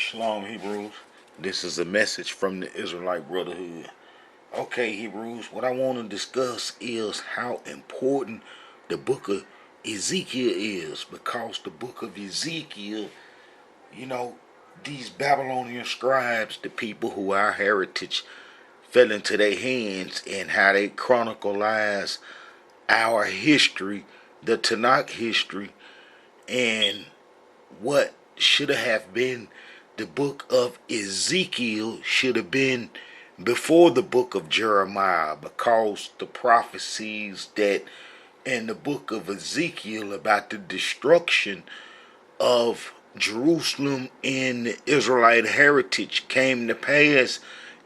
Shalom, Hebrews. This is a message from the Israelite Brotherhood. Okay, Hebrews, what I want to discuss is how important the book of Ezekiel is, because the book of Ezekiel, you know, these Babylonian scribes, the people who our heritage fell into their hands, and how they chronicleize our history, the Tanakh history, and what should have been the book of Ezekiel should have been before the book of Jeremiah, because the prophecies that in the book of Ezekiel about the destruction of Jerusalem and the Israelite heritage came to pass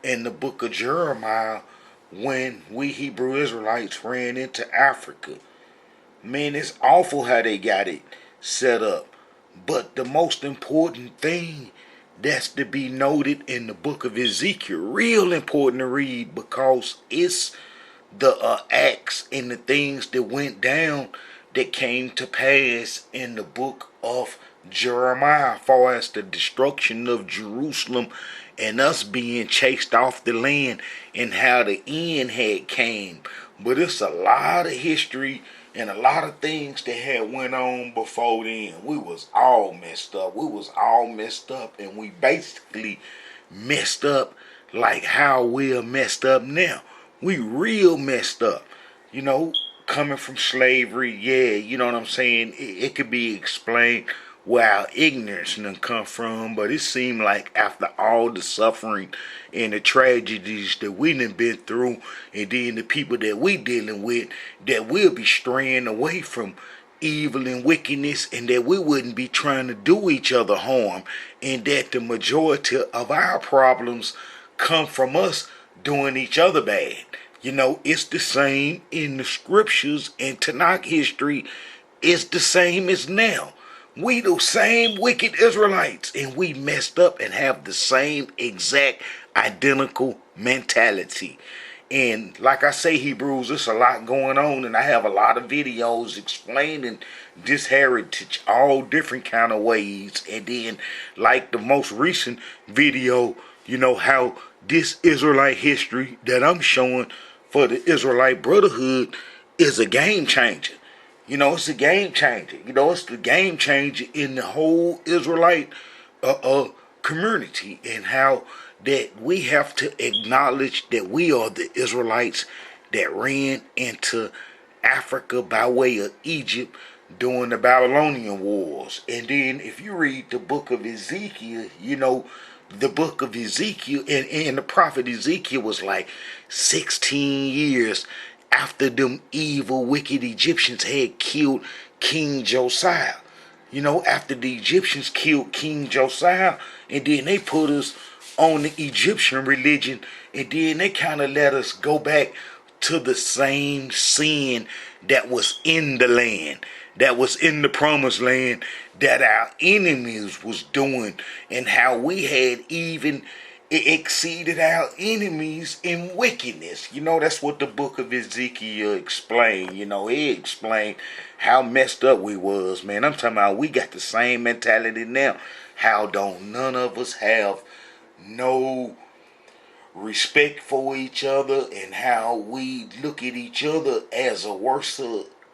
in the book of Jeremiah when we Hebrew Israelites ran into Africa. Man, it's awful how they got it set up. But the most important thing that's to be noted in the book of Ezekiel, real important to read, because it's the acts and the things that went down that came to pass in the book of Jeremiah, as far as the destruction of Jerusalem and us being chased off the land and how the end had came. But it's a lot of history and a lot of things that had went on before then. We was all messed up. And we basically messed up like how we're messed up now. We real messed up. You know, coming from slavery, yeah, you know what I'm saying? It could be explained where our ignorance done come from, but it seemed like after all the suffering and the tragedies that we done been through, and then the people that we dealing with, that we'll be straying away from evil and wickedness, and that we wouldn't be trying to do each other harm, and that the majority of our problems come from us doing each other bad. You know, it's the same in the scriptures and Tanakh history. It's the same as now. We the same wicked Israelites, and we messed up and have the same exact identical mentality. And like I say, Hebrews, there's a lot going on, and I have a lot of videos explaining this heritage all different kind of ways. And then, like the most recent video, you know, how this Israelite history that I'm showing for the Israelite Brotherhood is a game changer. You know, it's a game changer. You know, it's the game changer in the whole Israelite community, and how that we have to acknowledge that we are the Israelites that ran into Africa by way of Egypt during the Babylonian Wars. And then if you read the book of Ezekiel, you know, the book of Ezekiel and the prophet Ezekiel was like 16 years after them evil, wicked Egyptians had killed King Josiah. You know, after the Egyptians killed King Josiah, and then they put us on the Egyptian religion, and then they kind of let us go back to the same sin that was in the land, that was in the promised land, that our enemies was doing, and how we had even exceeded our enemies in wickedness. You know, that's what the book of Ezekiel explained. You know, it explained how messed up we was, man. I'm talking about we got the same mentality now. How don't none of us have no respect for each other, and how we look at each other as a worse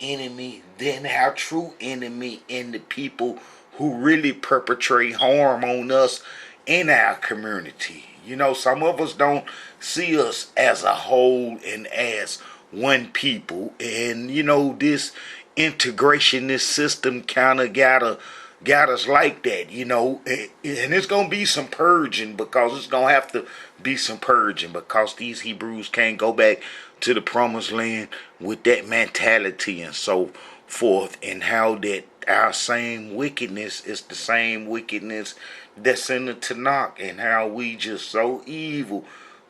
enemy than our true enemy, and the people who really perpetrate harm on us in our community. You know, some of us don't see us as a whole and as one people, and you know, this integrationist system kind of got us like that, you know. And it's gonna be some purging, because it's gonna have to be some purging, because these Hebrews can't go back to the promised land with that mentality and so forth, and how that our same wickedness is the same wickedness that's in the Tanakh, and how we just so evil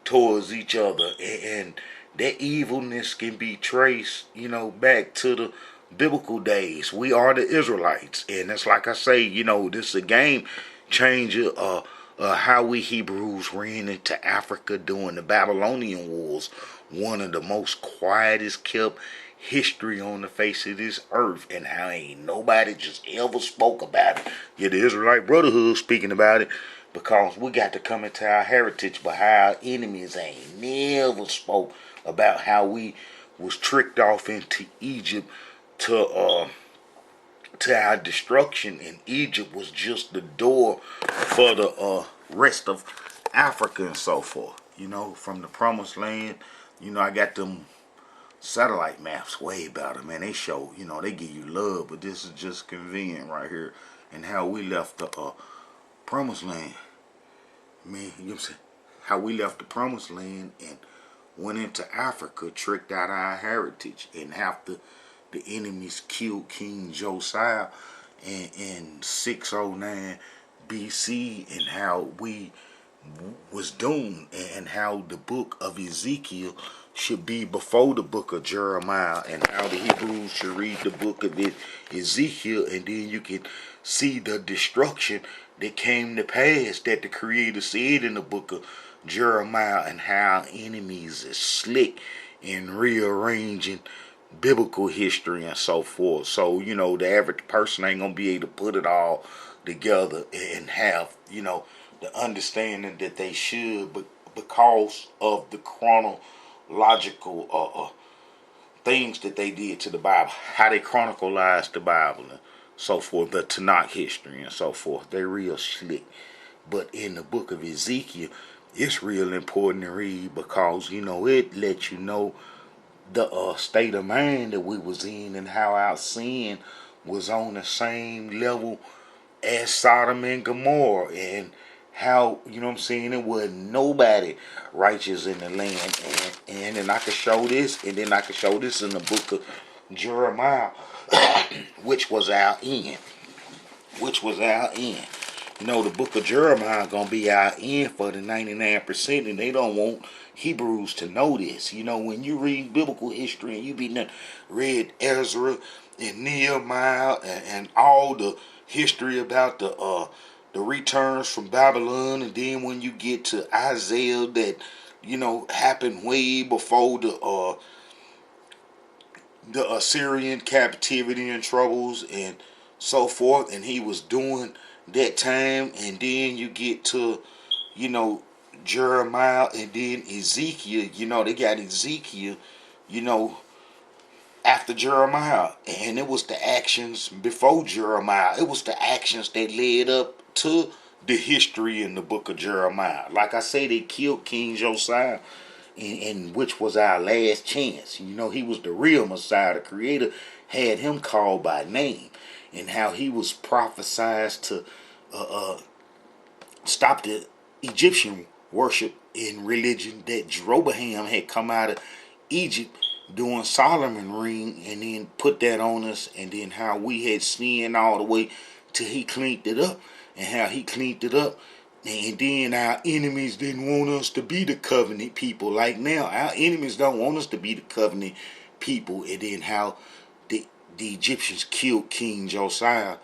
towards each other, and that evilness can be traced, you know, back to the biblical days. We are the Israelites, and it's like I say, you know, this is a game changer. How we Hebrews ran into Africa during the Babylonian Wars, one of the most quietest kept history on the face of this earth, and how ain't nobody just ever spoke about it. Yeah, the Israelite Brotherhood speaking about it, because we got to come into our heritage, but how our enemies ain't never spoke about how we was tricked off into Egypt to our destruction, and Egypt was just the door for the rest of Africa and so forth. From the promised land. I got them satellite maps way better, man. They show, they give you love, but this is just convenient right here, and how we left the promised land. Man, you know what I'm saying? How we left the promised land and went into Africa, tricked out our heritage, and half the enemies killed King Josiah in 609 BC, and how we was doomed, and how the book of Ezekiel should be before the book of Jeremiah, and how the Hebrews should read the book of Ezekiel, and then you can see the destruction that came to pass that the Creator said in the book of Jeremiah, and how enemies is slick in rearranging biblical history and so forth. So, the average person ain't gonna be able to put it all together and have, the understanding that they should, but because of the chronological things that they did to the Bible, how they chronicalized the Bible and so forth, the Tanakh history and so forth, they real slick. But in the book of Ezekiel, it's real important to read, because it lets you know the state of mind that we was in, and how our sin was on the same level as Sodom and Gomorrah, and how, it wasn't nobody righteous in the land. And then I could show this, and then I could show this in the book of Jeremiah, which was our end. The book of Jeremiah gonna be our end for the 99%, and they don't want Hebrews to know this. When you read biblical history and you be read Ezra and Nehemiah and all the history about the returns from Babylon, and then when you get to Isaiah, that happened way before the Assyrian captivity and troubles and so forth, and he was doing that time, and then you get to Jeremiah, and then Ezekiel. They got Ezekiel after Jeremiah, and it was the actions before Jeremiah. It was the actions that led up to the history in the book of Jeremiah. Like I say, they killed King Josiah, and which was our last chance. He was the real Messiah. The Creator had him called by name, and how he was prophesied to stop the Egyptian worship and religion that Jeroboam had come out of Egypt doing Solomon ring, and then put that on us, and then how we had sinned all the way till he cleaned it up, and how he cleaned it up. And then our enemies didn't want us to be the covenant people. Like now, our enemies don't want us to be the covenant people. And then how the Egyptians killed King Josiah,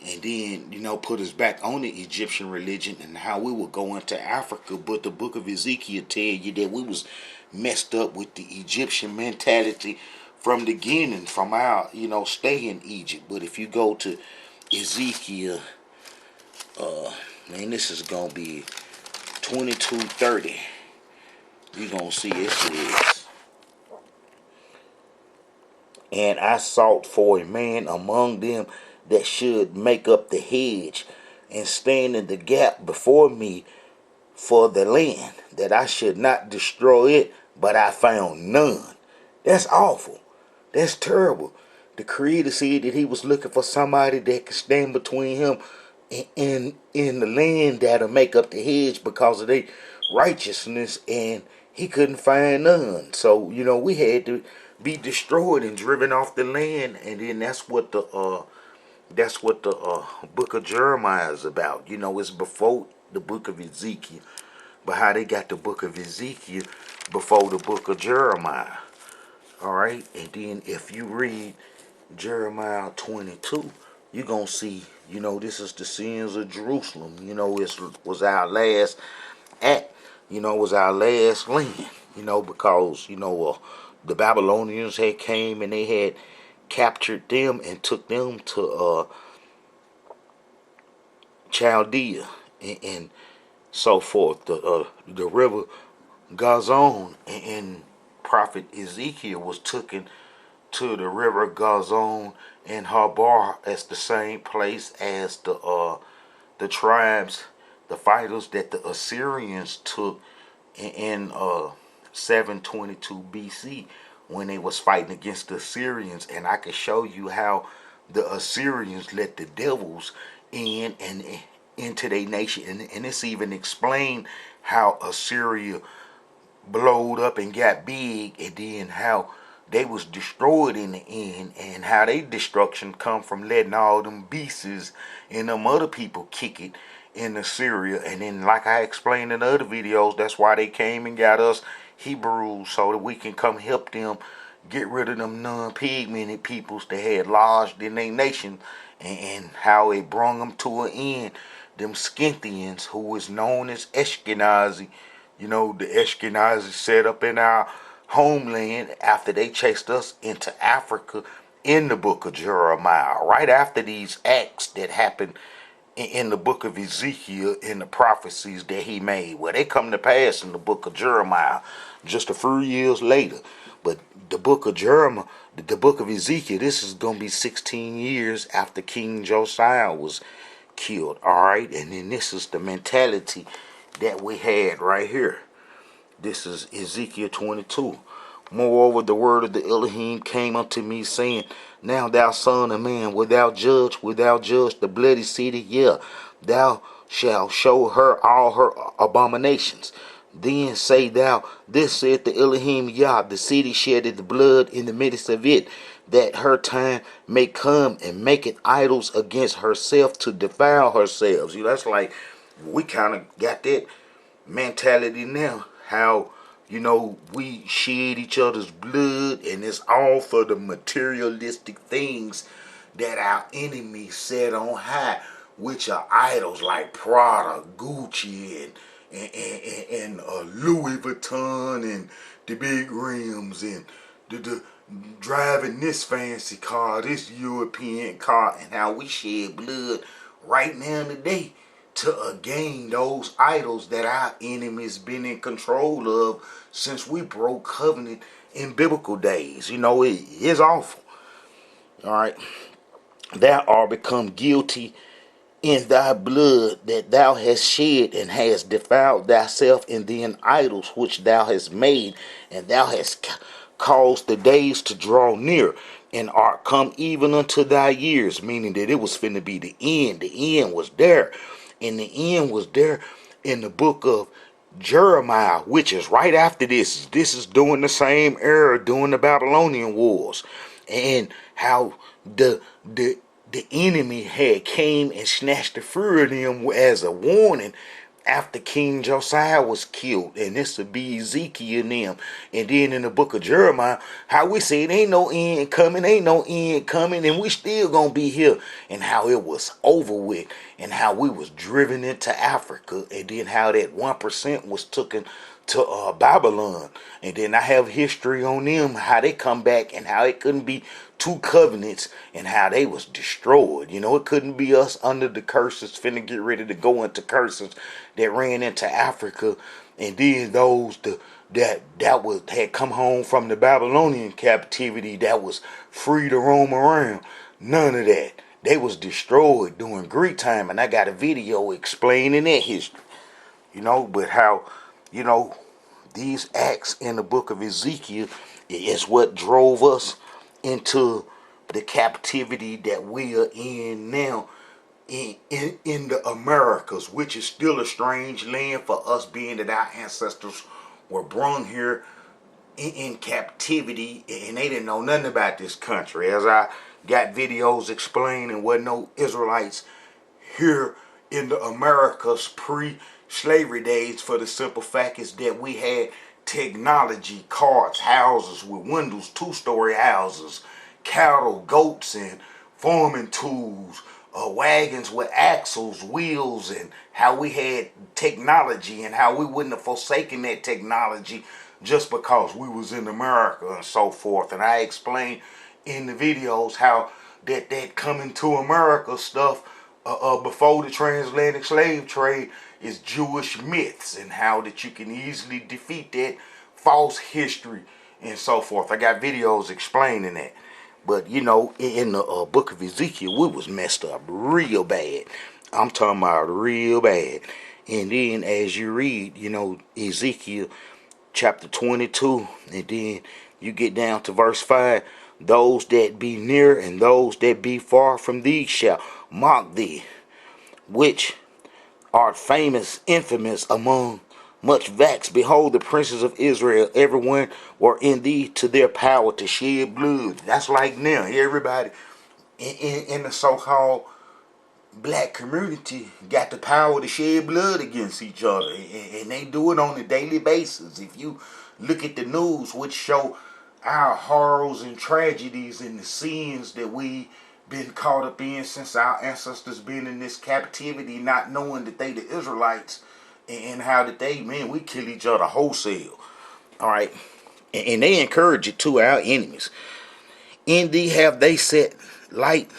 and then, put us back on the Egyptian religion, and how we would go into Africa. But the book of Ezekiel tell you that we was messed up with the Egyptian mentality from the beginning, from our, stay in Egypt. But if you go to Ezekiel, man, this is going to be 22:30. You're going to see it says, "And I sought for a man among them that should make up the hedge and stand in the gap before me for the land, that I should not destroy it, but I found none." That's awful. That's terrible. The Creator said that he was looking for somebody that could stand between him in the land that'll make up the hedge because of their righteousness, and he couldn't find none. So, we had to be destroyed and driven off the land, and then that's what the book of Jeremiah is about. It's before the book of Ezekiel, but how they got the book of Ezekiel before the book of Jeremiah. All right, and then if you read Jeremiah 22, you're going to see, this is the sins of Jerusalem. It was our last act, it was our last land, because, the Babylonians had came and they had captured them and took them to Chaldea. And so forth. The river Gazon and Prophet Ezekiel was taken to the river Gazon and Habar as the same place as the tribes, the fighters that the Assyrians took in 722 BC when they was fighting against the Assyrians. And I can show you how the Assyrians let the devils in and into their nation, and it's even explained how Assyria blowed up and got big, and then how they was destroyed in the end, and how they destruction come from letting all them beasts and them other people kick it in Assyria. And then, like I explained in other videos, that's why they came and got us Hebrews, so that we can come help them get rid of them non-pigmented peoples that had lodged in their nation, and how it brung them to an end. Them Scythians, who was known as Ashkenazi, you know, the Ashkenazi set up in our homeland after they chased us into Africa in the book of Jeremiah. Right after these acts that happened in the book of Ezekiel, in the prophecies that he made, well, they come to pass in the book of Jeremiah just a few years later. But the book of Jeremiah, the book of Ezekiel, this is going to be 16 years after King Josiah was killed. All right, and then this is the mentality that we had right here. This is Ezekiel 22. Moreover, the word of the Elohim came unto me, saying, Now thou son of man, wilt thou judge the bloody city? Yeah, thou shalt show her all her abominations. Then say thou, This saith the Elohim Yah, the city sheddeth the blood in the midst of it, that her time may come and make it idols against herself to defile herself. You know, that's like, we kind of got that mentality now, how, you know, we shed each other's blood, and it's all for the materialistic things that our enemies set on high, which are idols like Prada, Gucci, and Louis Vuitton, and the big rims, and the driving this fancy car, this European car, and how we shed blood right now today to gain those idols that our enemies been in control of since we broke covenant in biblical days. You know, it is awful. All right. Thou art become guilty in thy blood that thou hast shed, and hast defiled thyself in the idols which thou hast made, and thou hast caused the days to draw near, and art come even unto thy years, meaning that it was finna be the end. The end was there, and the end was there in the book of Jeremiah, which is right after this. This is during the same era, during the Babylonian wars, and how the enemy had came and snatched the fruit of them as a warning after King Josiah was killed. And this would be Ezekiel and them. And then in the book of Jeremiah, how we said ain't no end coming, and we still gonna be here. And how it was over with, and how we was driven into Africa, and then how that 1% was taken to Babylon. And then I have history on them, how they come back, and how it couldn't be two covenants, and how they was destroyed. You know, it couldn't be us under the curses finna get ready to go into curses that ran into Africa, and then those that was had come home from the Babylonian captivity that was free to roam around. None of that. They was destroyed during Greek time, and I got a video explaining that history. You know, but how, you know, these acts in the book of Ezekiel is what drove us into the captivity that we are in now in the Americas, which is still a strange land for us, being that our ancestors were brought here in captivity, and they didn't know nothing about this country. As I got videos explaining, wasn't no Israelites here in the Americas pre-slavery days, for the simple fact is that we had technology, carts, houses with windows, two-story houses, cattle, goats, and farming tools, wagons with axles, wheels, and how we had technology, and how we wouldn't have forsaken that technology just because we was in America and so forth. And I explained in the videos how that coming to America stuff before the transatlantic slave trade is Jewish myths and how that you can easily defeat that false history and so forth. I got videos explaining that. But you know, in the book of Ezekiel, we was messed up real bad. I'm talking about real bad. And then as you read, you know, Ezekiel chapter 22, and then you get down to verse 5, those that be near and those that be far from thee shall mock thee, which art famous, infamous among much vexed. Behold, the princes of Israel, everyone were in thee to their power to shed blood. That's like now, everybody in the so-called black community got the power to shed blood against each other, and they do it on a daily basis. If you look at the news, which show our horrors and tragedies and the sins that we been caught up in since our ancestors been in this captivity, not knowing that they the Israelites, and how that they, man, we kill each other wholesale. All right, and they encourage it to our enemies. In thee have they set light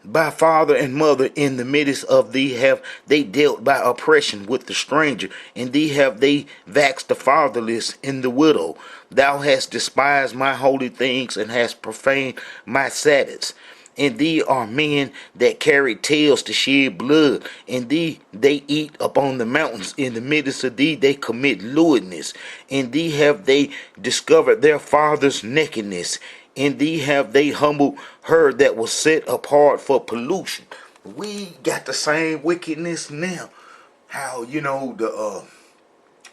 by father and mother, in the midst of thee have they dealt by oppression with the stranger. In thee have they vexed the fatherless and the widow. Thou hast despised my holy things and hast profaned my Sabbaths. In thee are men that carry tails to shed blood. In thee they eat upon the mountains. In the midst of thee they commit lewdness. In thee have they discovered their father's nakedness. In thee have they humbled her that was set apart for pollution. We got the same wickedness now. How, you know, the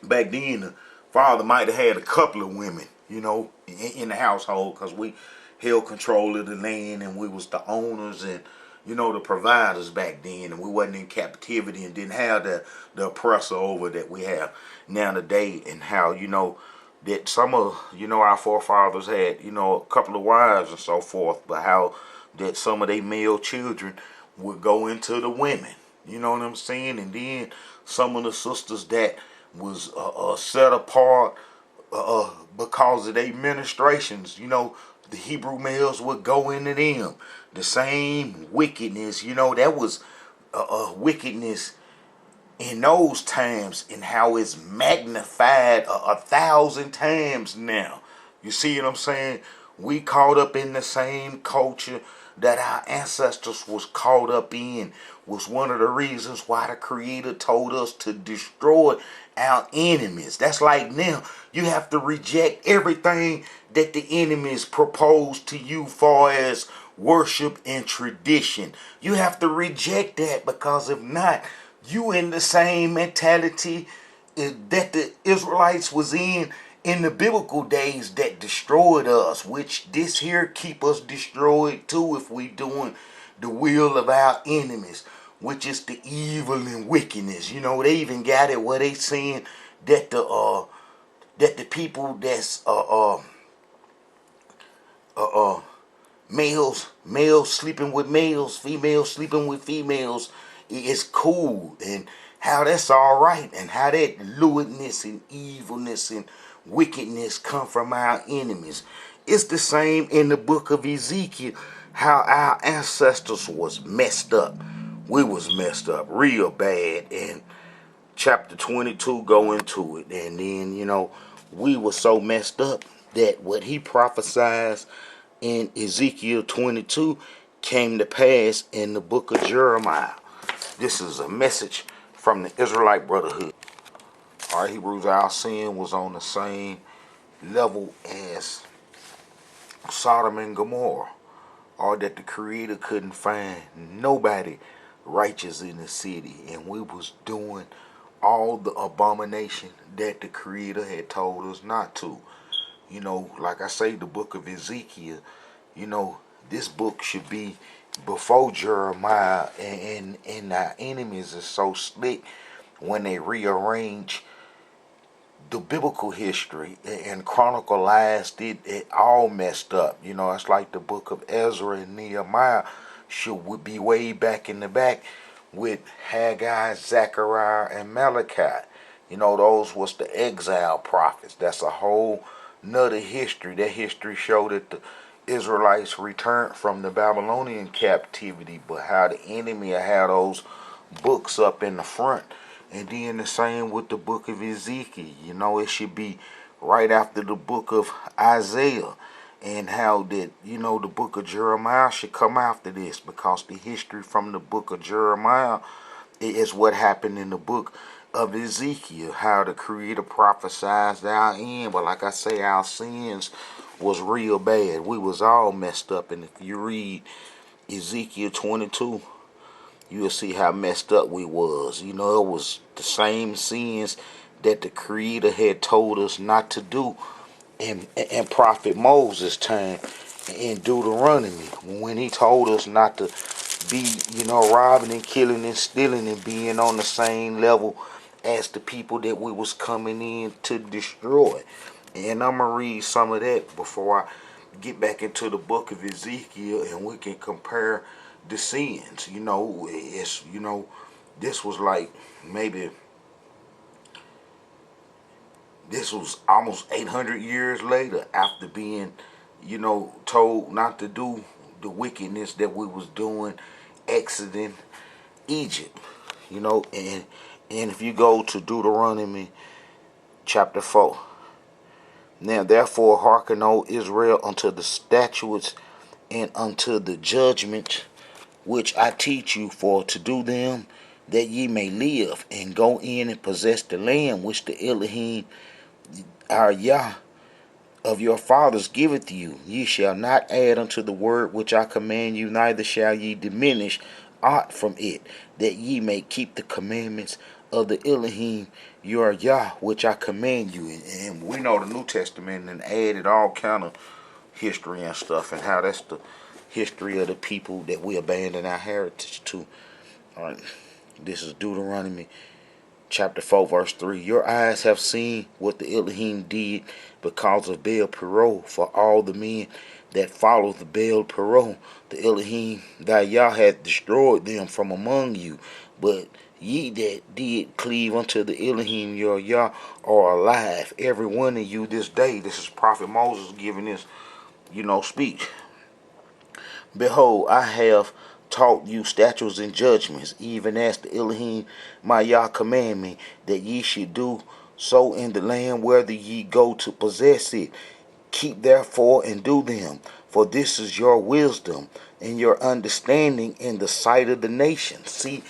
back then the father might have had a couple of women, you know, in the household, because we held control of the land and we was the owners and, you know, the providers back then, and we wasn't in captivity and didn't have the oppressor over that we have now today. And how, you know, that some of, you know, our forefathers had, you know, a couple of wives and so forth, but how that some of their male children would go into the women, you know what I'm saying? And then some of the sisters that was set apart because of their ministrations, you know, the Hebrew males would go into them. The same wickedness, you know, that was wickedness in those times, and how it's magnified 1,000 times now. You see what I'm saying? We caught up in the same culture that our ancestors was caught up in. Was one of the reasons why the Creator told us to destroy our enemies. That's like now, you have to reject everything that the enemies propose to you far as worship and tradition. You have to reject that, because if not, you in the same mentality that the Israelites was in the biblical days that destroyed us, which this here keep us destroyed too if we doing the will of our enemies, which is the evil and wickedness. You know, they even got it where they saying that the people that's males sleeping with males, females sleeping with females is cool, and how that's all right, and how that lewdness and evilness and wickedness come from our enemies. It's the same in the book of Ezekiel, how our ancestors was messed up. We was messed up real bad, and chapter 22 go into it. And then, you know, we were so messed up that what he prophesied in Ezekiel 22 came to pass in the book of Jeremiah. This is a message from the Israelite Brotherhood. Our Hebrews, our sin was on the same level as Sodom and Gomorrah, or that the Creator couldn't find nobody righteous in the city, and we was doing all the abomination that the Creator had told us not to. You know, like I say, the book of Ezekiel, you know, this book should be before Jeremiah, and our enemies are so slick when they rearrange the biblical history and chronicalized it all messed up. You know, it's like the book of Ezra and Nehemiah would be way back in the back with Haggai, Zechariah, and Malachi. You know, those was the exile prophets. That's a whole nother history. That history showed that the Israelites returned from the Babylonian captivity, but how the enemy had those books up in the front. And then the same with the book of Ezekiel. You know, it should be right after the book of Isaiah. And how that, you know, the book of Jeremiah should come after this, because the history from the book of Jeremiah is what happened in the book of Ezekiel, how the Creator prophesied our end. But like I say, our sins was real bad. We was all messed up. And if you read Ezekiel 22, you'll see how messed up we was. You know, it was the same sins that the Creator had told us not to do in Prophet Moses' time in Deuteronomy, when he told us not to be, you know, robbing and killing and stealing and being on the same level as the people that we was coming in to destroy. And I'm going to read some of that before I get back into the book of Ezekiel, and we can compare the sins. You know, it's, you know, this was like maybe, this was almost 800 years later after being, you know, told not to do the wickedness that we was doing exiting Egypt. You know, and if you go to Deuteronomy chapter 4. Now therefore hearken, O Israel, unto the statutes and unto the judgments which I teach you, for to do them, that ye may live, and go in and possess the land which the Elohim our Yah of your fathers giveth you. Ye shall not add unto the word which I command you, neither shall ye diminish aught from it, that ye may keep the commandments of the Elohim your Yah which I command you. And we know the New Testament and added all kind of history and stuff, and how that's the history of the people that we abandon our heritage to. All right, this is Deuteronomy chapter 4 verse 3. Your eyes have seen what the Elohim did because of Baal Peor, for all the men that follow the Baal Peor, the Elohim thy Yah hath destroyed them from among you. But ye that did cleave unto the Elohim your Yah are alive, every one of you this day. This is Prophet Moses giving this, you know, speech. Behold, I have taught you statutes and judgments, even as the Elohim my Yah command me, that ye should do so in the land whether ye go to possess it. Keep therefore and do them, for this is your wisdom and your understanding in the sight of the nations. See,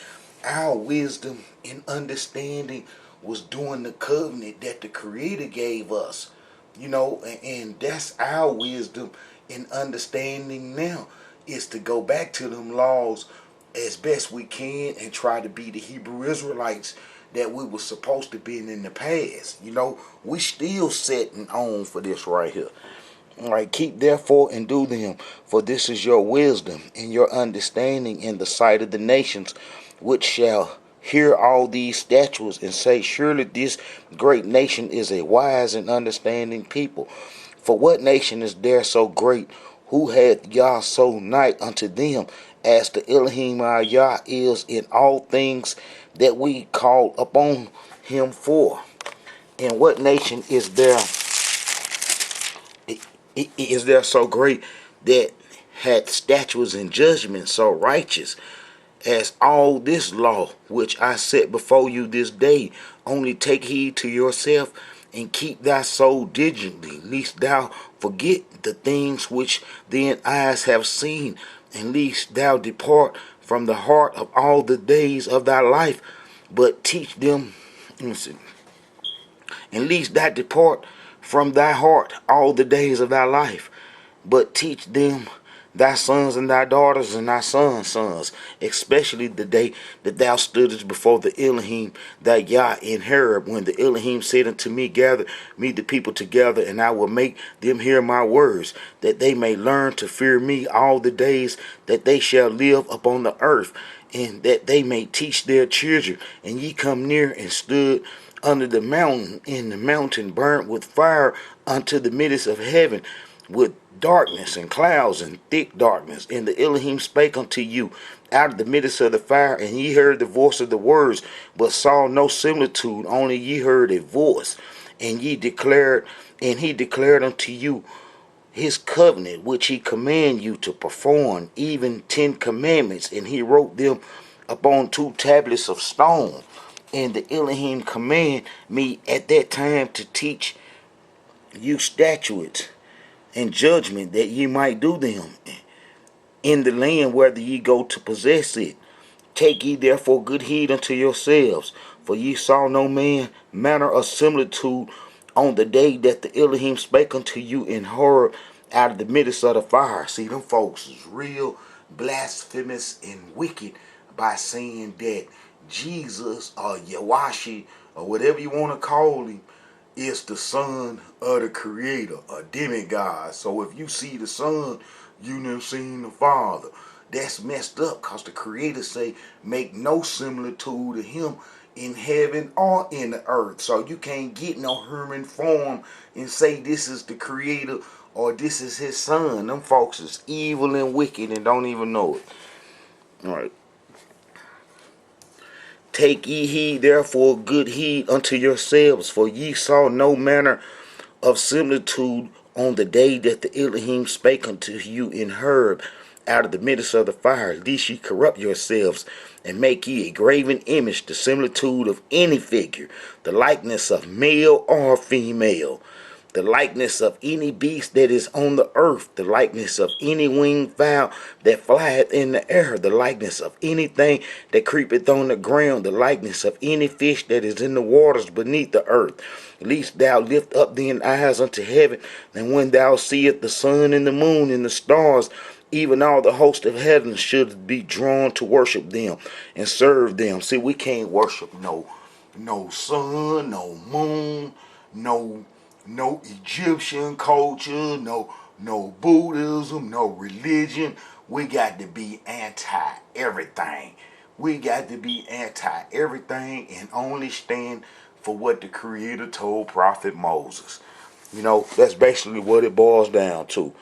our wisdom and understanding was doing the covenant that the Creator gave us. You know, and that's our wisdom and understanding now, is to go back to them laws as best we can and try to be the Hebrew Israelites that we were supposed to be in the past. You know, we still setting on for this right here. All right, keep therefore and do them, for this is your wisdom and your understanding in the sight of the nations, which shall hear all these statutes and say, surely this great nation is a wise and understanding people. For what nation is there so great, who hath Yah so nigh unto them, as the Elohim our Yah is in all things that we call upon him for? And what nation is there so great that hath statutes and judgments so righteous as all this law which I set before you this day? Only take heed to yourself and keep thy soul diligently, lest thou forget the things which thine eyes have seen, and lest thou depart from the heart of all the days of thy life, but teach them. And lest thou depart from thy heart all the days of thy life, but teach them thy sons and thy daughters and thy sons' sons, especially the day that thou stoodest before the Elohim thy Yah in Horeb, when the Elohim said unto me, gather me the people together, and I will make them hear my words, that they may learn to fear me all the days that they shall live upon the earth, and that they may teach their children. And ye come near and stood under the mountain, and the mountain burnt with fire unto the midst of heaven, with darkness and clouds and thick darkness. And the Elohim spake unto you out of the midst of the fire, and ye heard the voice of the words, but saw no similitude, only ye heard a voice. And he declared unto you his covenant which he commanded you to perform, even 10 commandments, and he wrote them upon 2 tablets of stone. And the Elohim command me at that time to teach you statutes and judgment, that ye might do them in the land whether ye go to possess it. Take ye therefore good heed unto yourselves, for ye saw no manner of similitude on the day that the Elohim spake unto you in horror out of the midst of the fire. See, them folks is real blasphemous and wicked by saying that Jesus or Yawashi or whatever you want to call him is the son of the creator, a demigod. So if you see the son, you never seen the father. That's messed up, because the creator say make no similitude to him in heaven or in the earth. So you can't get no human form and say this is the creator or this is his son. Them folks is evil and wicked and don't even know it. All right. Take ye heed therefore good heed unto yourselves, for ye saw no manner of similitude on the day that the Elohim spake unto you in Horeb out of the midst of the fire, lest ye corrupt yourselves, and make ye a graven image, the similitude of any figure, the likeness of male or female, the likeness of any beast that is on the earth, the likeness of any winged fowl that flieth in the air, the likeness of anything that creepeth on the ground, the likeness of any fish that is in the waters beneath the earth. Lest thou lift up thine eyes unto heaven, and when thou seest the sun and the moon and the stars, even all the host of heaven should be drawn to worship them and serve them. See, we can't worship no sun, no moon, no Egyptian culture, no Buddhism, no religion. We got to be anti everything. We got to be anti everything and only stand for what the Creator told Prophet Moses. That's basically what it boils down to.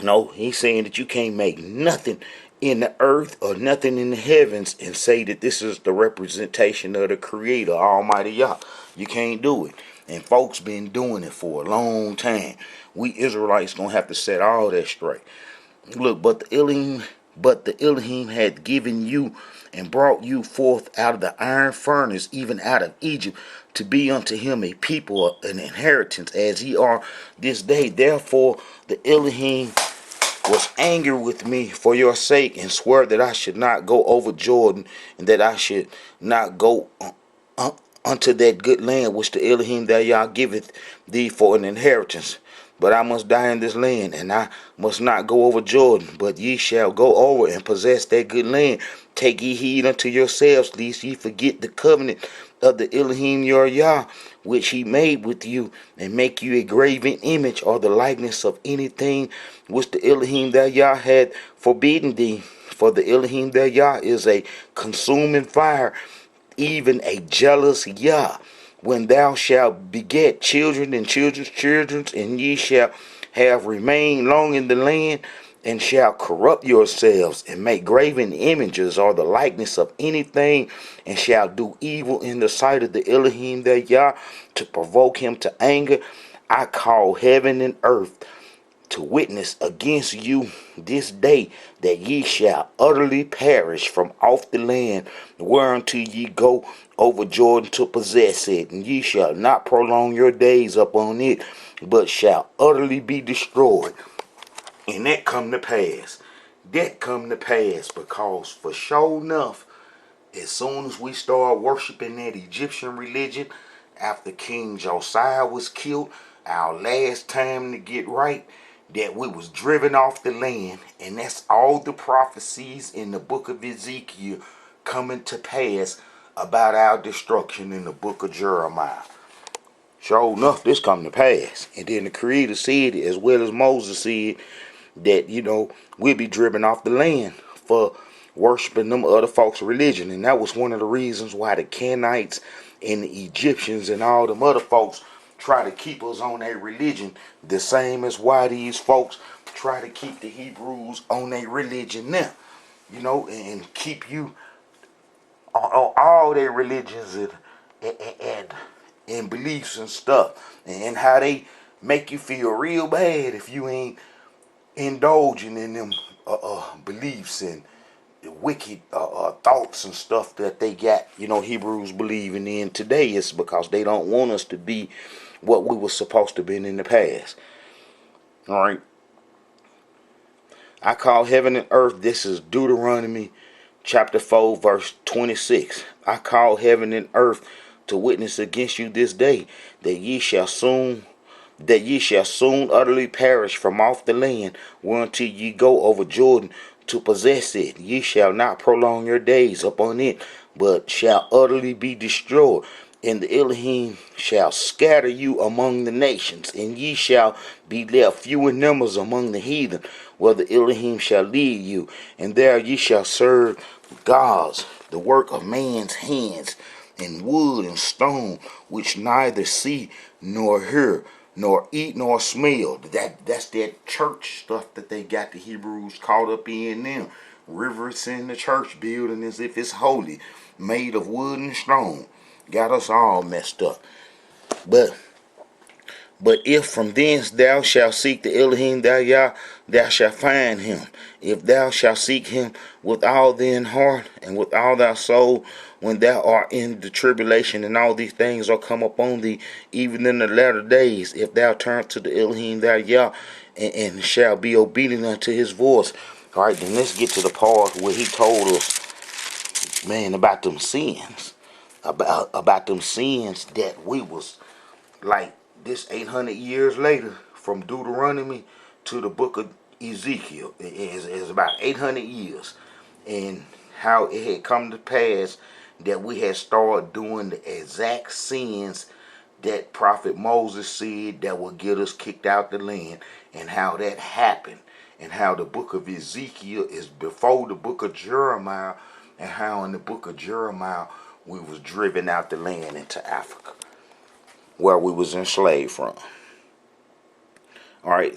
No, he's saying that you can't make nothing in the earth or nothing in the heavens and say that this is the representation of the Creator, Almighty Yah. You can't do it. And folks been doing it for a long time. We Israelites gonna have to set all that straight. Look, but the Elohim had given you and brought you forth out of the iron furnace, even out of Egypt, to be unto him a people, an inheritance, as ye are this day. Therefore, the Elohim was angry with me for your sake, and swore that I should not go over Jordan, and that I should not go unto that good land which the Elohim that Yah giveth thee for an inheritance. But I must die in this land, and I must not go over Jordan, but ye shall go over and possess that good land. Take ye heed unto yourselves, lest ye forget the covenant of the Elohim your Yah, which he made with you, and make you a graven image or the likeness of anything which the Elohim that Yah had forbidden thee. For the Elohim that Yah is a consuming fire, even a jealous Yah. When thou shalt beget children and children's children, and ye shall have remained long in the land, and shall corrupt yourselves, and make graven images or the likeness of anything, and shall do evil in the sight of the Elohim their Yah, to provoke him to anger, I call heaven and earth to witness against you this day, that ye shall utterly perish from off the land whereunto ye go over Jordan to possess it, and ye shall not prolong your days upon it, but shall utterly be destroyed. And that come to pass. That come to pass because for sure enough, as soon as we start worshiping that Egyptian religion, after King Josiah was killed, our last time to get right, that we was driven off the land, and that's all the prophecies in the book of Ezekiel coming to pass about our destruction in the book of Jeremiah. Sure enough, this come to pass. And then the Creator said, as well as Moses said, that, we'll be driven off the land for worshiping them other folks' religion. And that was one of the reasons why the Canaanites and the Egyptians and all them other folks try to keep us on their religion, the same as why these folks try to keep the Hebrews on their religion now, and keep you on all their religions and beliefs and stuff, and how they make you feel real bad if you ain't indulging in them beliefs and wicked thoughts and stuff that they got, Hebrews believing in today. Is because they don't want us to be what we were supposed to be in the past. All right. I call heaven and earth. This is Deuteronomy chapter 4, verse 26. I call heaven and earth to witness against you this day that ye shall soon utterly perish from off the land whereunto ye go over Jordan to possess it. Ye shall not prolong your days upon it, but shall utterly be destroyed. And the Elohim shall scatter you among the nations, and ye shall be left few in numbers among the heathen, where the Elohim shall lead you. And there ye shall serve gods, the work of man's hands, and wood and stone, which neither see nor hear, nor eat nor smell. That's that church stuff that they got the Hebrews caught up in them. Rivers in the church building as if it's holy, made of wood and stone. Got us all messed up. But if from thence thou shalt seek the Elohim thou Yah, thou shalt find him. If thou shalt seek him with all thine heart and with all thy soul, when thou art in the tribulation and all these things are come upon thee, even in the latter days, if thou turn to the Elohim thou Yah and shall be obedient unto his voice. All right, then let's get to the part where he told us, man, about them sins. About them sins that we was like this 800 years later from Deuteronomy to the book of Ezekiel. It's about 800 years. And how it had come to pass that we had started doing the exact sins that Prophet Moses said that would get us kicked out the land, and how that happened, and how the book of Ezekiel is before the book of Jeremiah, and how in the book of Jeremiah we was driven out the land into Africa, where we was enslaved from. All right.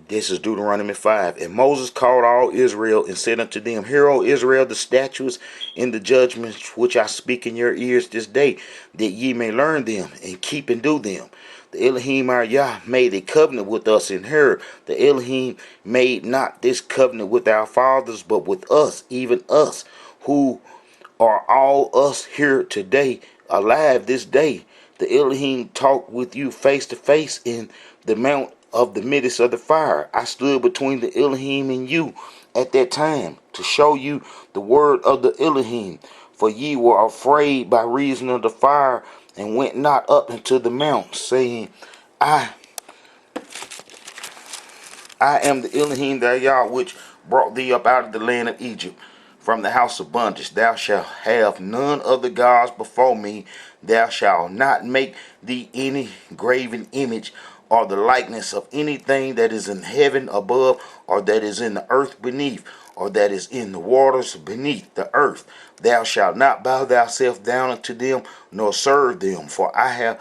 This is Deuteronomy 5. And Moses called all Israel and said unto them, Hear, O Israel, the statutes and the judgments which I speak in your ears this day, that ye may learn them and keep and do them. The Elohim our Yah made a covenant with us in her. The Elohim made not this covenant with our fathers, but with us, even us, who are all us here today, alive this day. The Elohim talked with you face to face in the mount of the midst of the fire. I stood between the Elohim and you at that time to show you the word of the Elohim. For ye were afraid by reason of the fire, and went not up into the mount, saying, I am the Elohim thy Yah, which brought thee up out of the land of Egypt, from the house of bondage. Thou shalt have none other gods before me. Thou shalt not make thee any graven image, or the likeness of anything that is in heaven above, or that is in the earth beneath, or that is in the waters beneath the earth. Thou shalt not bow thyself down unto them, nor serve them. For I,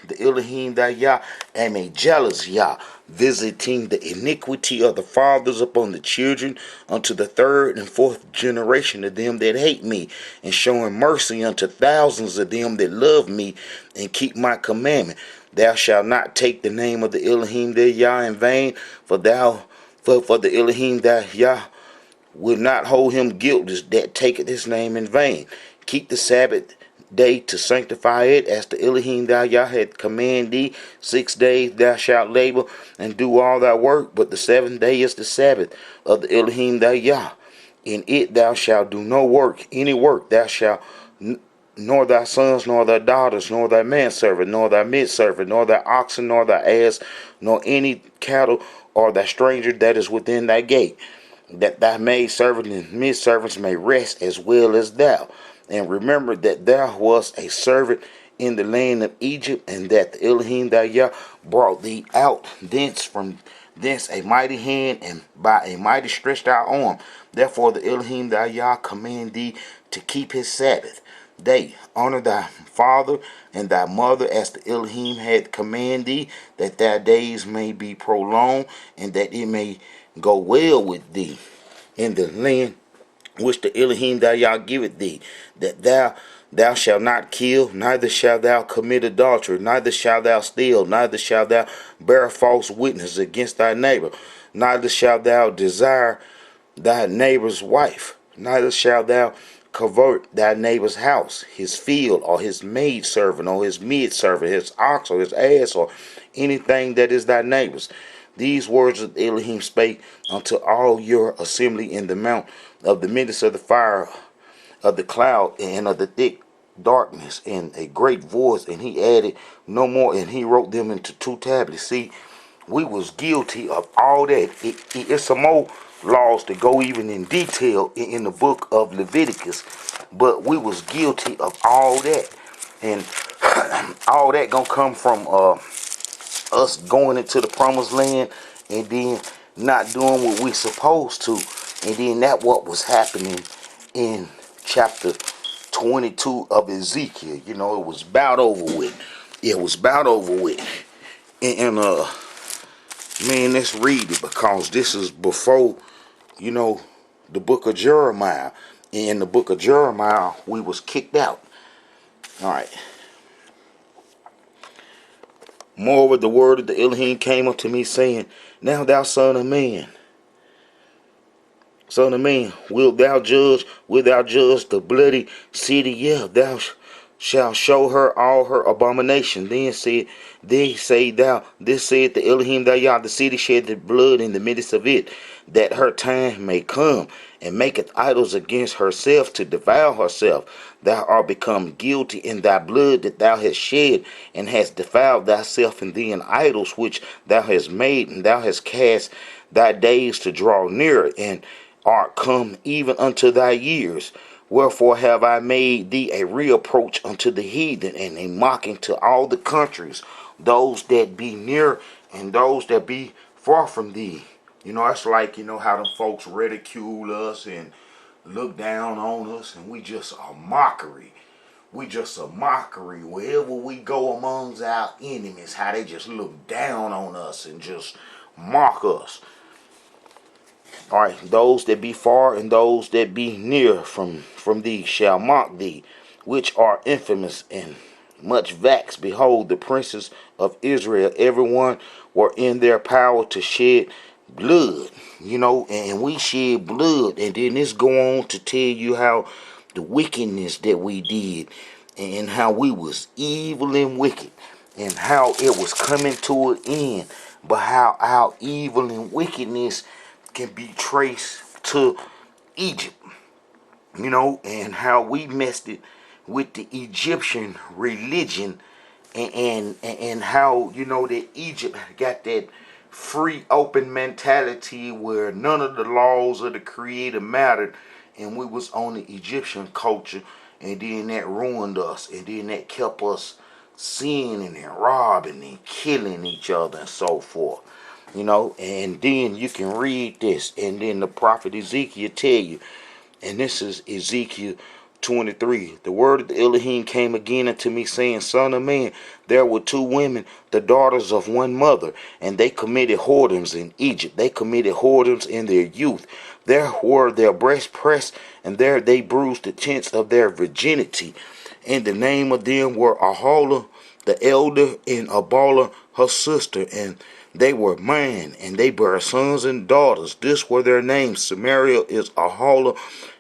the Elohim thy Yah, am a jealous Yah, visiting the iniquity of the fathers upon the children unto the third and fourth generation of them that hate me, and showing mercy unto thousands of them that love me and keep my commandment. Thou shalt not take the name of the Elohim thy Yah in vain, for the Elohim thy Yah will not hold him guiltless that taketh his name in vain. Keep the Sabbath day to sanctify it, as the Elohim thou Yah hath commanded thee. 6 days thou shalt labor and do all thy work, but the 7th day is the Sabbath of the Elohim thy Yah. In it thou shalt do no work, any work thou shalt nor thy sons, nor thy daughters, nor thy manservant, nor thy maidservant, nor thy oxen, nor thy ass, nor any cattle, or thy stranger that is within thy gate, that thy maidservant and maidservants may rest as well as thou. And remember that thou wast a servant in the land of Egypt, and that the Elohim thy Yah brought thee out from thence a mighty hand, and by a mighty stretched out arm. Therefore the Elohim thy Yah command thee to keep his Sabbath day. Honor thy father and thy mother, as the Elohim had commanded thee, that thy days may be prolonged, and that it may go well with thee in the land which the Elohim thy Yah giveth thee, that thou Thou shalt not kill, neither shalt thou commit adultery, neither shalt thou steal, neither shalt thou bear false witness against thy neighbor, neither shalt thou desire thy neighbor's wife, neither shalt thou covet thy neighbor's house, his field, or his maidservant, or his maidservant, his ox, or his ass, or anything that is thy neighbor's. These words of Elohim spake unto all your assembly in the mount of the midst of the fire of the cloud and of the thick darkness in a great voice, and he added no more, and he wrote them into 2 tablets. See, we was guilty of all that. It's some more laws to go even in detail in the book of Leviticus, but we was guilty of all that, and all that gonna come from us going into the promised land and then not doing what we supposed to, and then that what was happening in chapter 22 of Ezekiel. You know, it was about over with. It was about over with. And man, let's read it, because this is before, you know, the book of Jeremiah. In the book of Jeremiah, we was kicked out. All right. Moreover, the word of the Elohim came unto me, saying, Now thou son of man, wilt thou judge the bloody city? Yeah, thou shalt show her all her abomination. Then say thou, this said the Elohim thou Yah, the city shed the blood in the midst of it, that her time may come, and maketh idols against herself to devour herself. Thou art become guilty in thy blood that thou hast shed, and hast defiled thyself in thee in idols which thou hast made, and thou hast cast thy days to draw near, and art come even unto thy years. Wherefore have I made thee a reproach unto the heathen, and a mocking to all the countries, those that be near and those that be far from thee. You know, it's like, you know, how them folks ridicule us and look down on us, and we just a mockery. We just a mockery. Wherever we go amongst our enemies, how they just look down on us and just mock us. All right, those that be far and those that be near from thee shall mock thee, which are infamous and much vexed. Behold, the princes of Israel, everyone were in their power to shed blood, you know, and we shed blood. And then this go on to tell you how the wickedness that we did, and how we was evil and wicked, and how it was coming to an end, but how our evil and wickedness can be traced to Egypt, you know, and how we messed it with the Egyptian religion, and how, you know, that Egypt got that free open mentality where none of the laws of the creator mattered, and we was on the Egyptian culture, and then that ruined us, and then that kept us sinning and robbing and killing each other and so forth. You know, and then you can read this, and then the prophet Ezekiel tell you, and this is Ezekiel 23. The word of the Elohim came again unto me, saying, Son of man, there were 2 women, the daughters of one mother, and they committed whoredoms in Egypt. They committed whoredoms in their youth. There were their breasts pressed, and there they bruised the tents of their virginity. And the name of them were Aholah the elder, and Abala her sister, and they were man, and they bare sons and daughters. This were their names. Samaria is Aholah,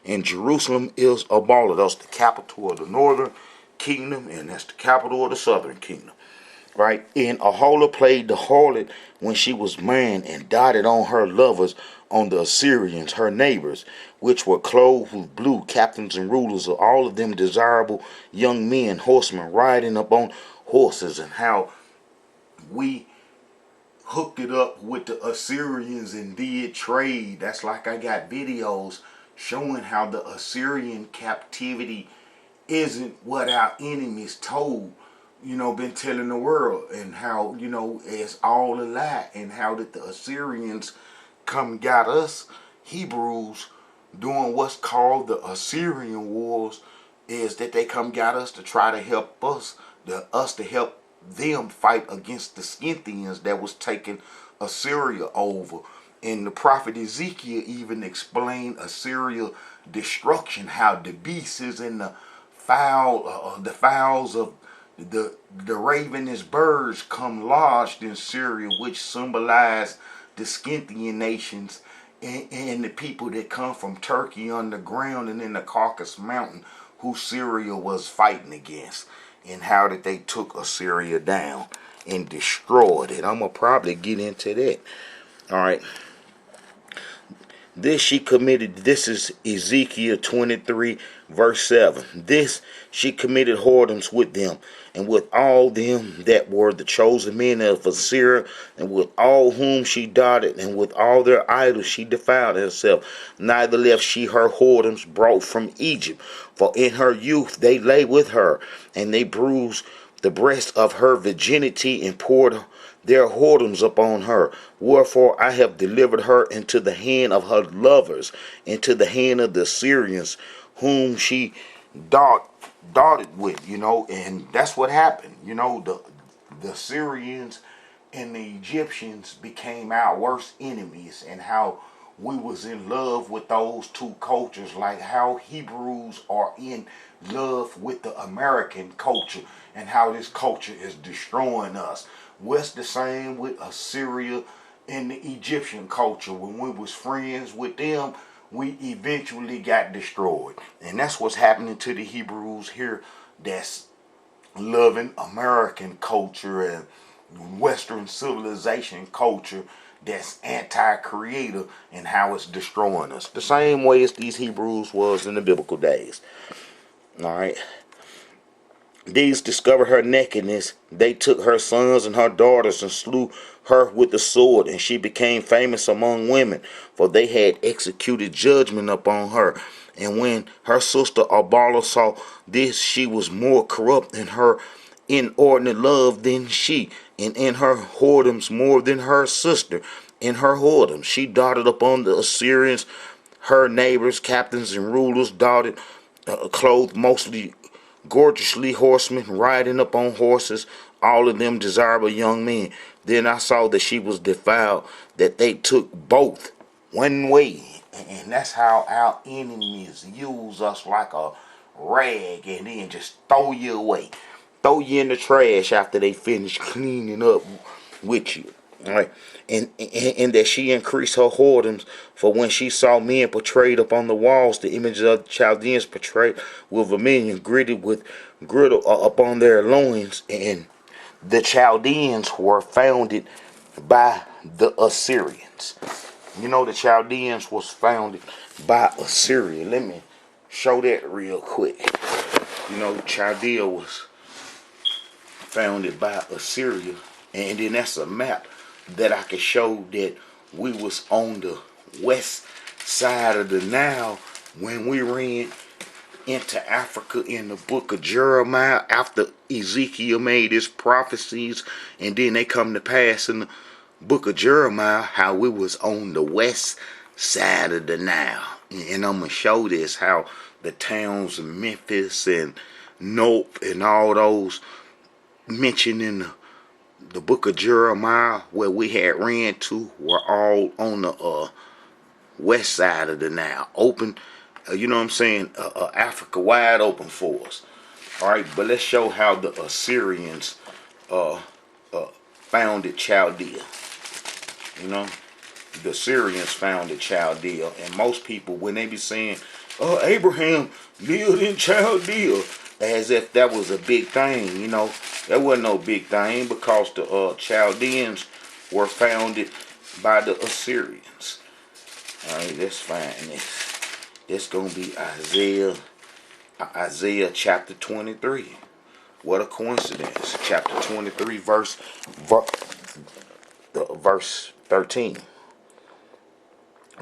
and Jerusalem is Abala. That's the capital of the northern kingdom, and that's the capital of the southern kingdom. Right? And Aholah played the harlot when she was man, and dotted on her lovers on the Assyrians, her neighbors, which were clothed with blue, captains and rulers, of all of them desirable young men, horsemen, riding upon horses, and how we hooked it up with the Assyrians and did trade. That's like I got videos showing how the Assyrian captivity isn't what our enemies told, you know, been telling the world, and how, you know, it's all a lie, and how that the Assyrians come got us Hebrews doing what's called the Assyrian Wars, is that they come got us to try to help us to help them fight against the Scythians that was taking Assyria over. And the prophet Ezekiel even explained Assyria destruction, how the beast is in the the fowls of the ravenous birds come lodged in Syria, which symbolize the Scythian nations and the people that come from Turkey underground and in the Caucasus Mountain, who Syria was fighting against, and how that they took Assyria down and destroyed it. I'm gonna probably get into that. All right. This she committed, this is Ezekiel 23, verse 7. This she committed whoredoms with them, and with all them that were the chosen men of Assyria, and with all whom she dotted, and with all their idols she defiled herself. Neither left she her whoredoms brought from Egypt, for in her youth they lay with her, and they bruised the breast of her virginity, and poured their whoredoms upon her. Wherefore I have delivered her into the hand of her lovers, into the hand of the Syrians, whom she darted with, and that's what happened. The Syrians and the Egyptians became our worst enemies, and how we was in love with those two cultures, like how Hebrews are in love with the American culture, and how this culture is destroying us. What's the same with Assyria and the Egyptian culture? When we was friends with them, we eventually got destroyed. And that's what's happening to the Hebrews here, that's loving American culture and Western civilization culture, that's anti-creator, and how it's destroying us. The same way as these Hebrews was in the biblical days. All right. These discovered her nakedness. They took her sons and her daughters and slew her with the sword, and she became famous among women, for they had executed judgment upon her. And when her sister Abala saw this, she was more corrupt in her inordinate love than she, and in her whoredoms more than her sister. In her whoredoms she darted upon the Assyrians, her neighbors, captains, and rulers, darted, clothed mostly gorgeously horsemen, riding upon horses, all of them desirable young men. Then I saw that she was defiled, that they took both one way. And that's how our enemies use us, like a rag, and then just throw you away. Throw you in the trash after they finish cleaning up with you. All right. And that she increased her whoredoms, for when she saw men portrayed upon the walls, the images of the Chaldeans portrayed with vermilion, gritted with griddle upon their loins, and the Chaldeans were founded by the Assyrians. The Chaldeans was founded by Assyria. Let me show that real quick. Chaldea was founded by Assyria, and then that's a map that I can show that we was on the west side of the Nile when we ran into Africa in the book of Jeremiah, after Ezekiel made his prophecies, and then they come to pass in the book of Jeremiah, how we was on the west side of the Nile. And I'm going to show this, how the towns of Memphis and Nope and all those mentioned in the book of Jeremiah, where we had ran to, were all on the west side of the Nile. Open, Africa wide open for us. All right, but let's show how the Assyrians founded Chaldea. The Assyrians founded Chaldea, and most people, when they be saying, Abraham lived in Chaldea, as if that was a big thing. That wasn't no big thing, because the Chaldeans were founded by the Assyrians. All right, let's find this. It's going to be Isaiah chapter 23. What a coincidence. Chapter 23, verse 13.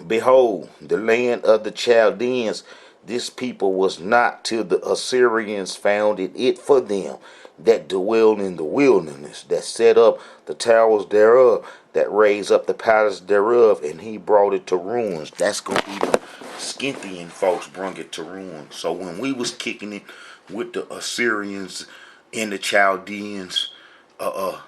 Behold, the land of the Chaldeans, this people was not till the Assyrians founded it for them, that dwell in the wilderness, that set up the towers thereof, that raised up the palace thereof, and he brought it to ruins. That's going to be the Scythian folks brung it to ruin. So when we was kicking it with the Assyrians and the Chaldeans, that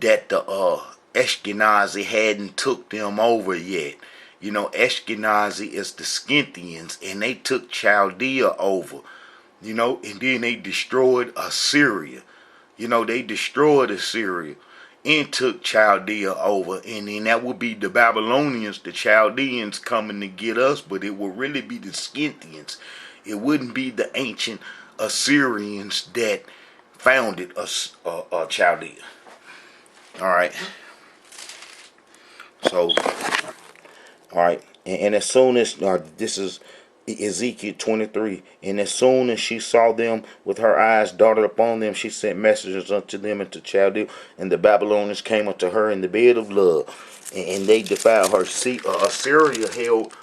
the Ashkenazi hadn't took them over yet. Ashkenazi is the Scythians, and they took Chaldea over. and then they destroyed Assyria. They destroyed Assyria and took Chaldea over. And then that would be the Babylonians, the Chaldeans coming to get us, but it would really be the Scythians. It wouldn't be the ancient Assyrians that founded Chaldea. All right. So, all right. And as soon as, this is Ezekiel 23, and as soon as she saw them with her eyes darted upon them, she sent messengers unto them into Chaldea, and the Babylonians came unto her in the bed of love, and they defiled her. See, Assyria held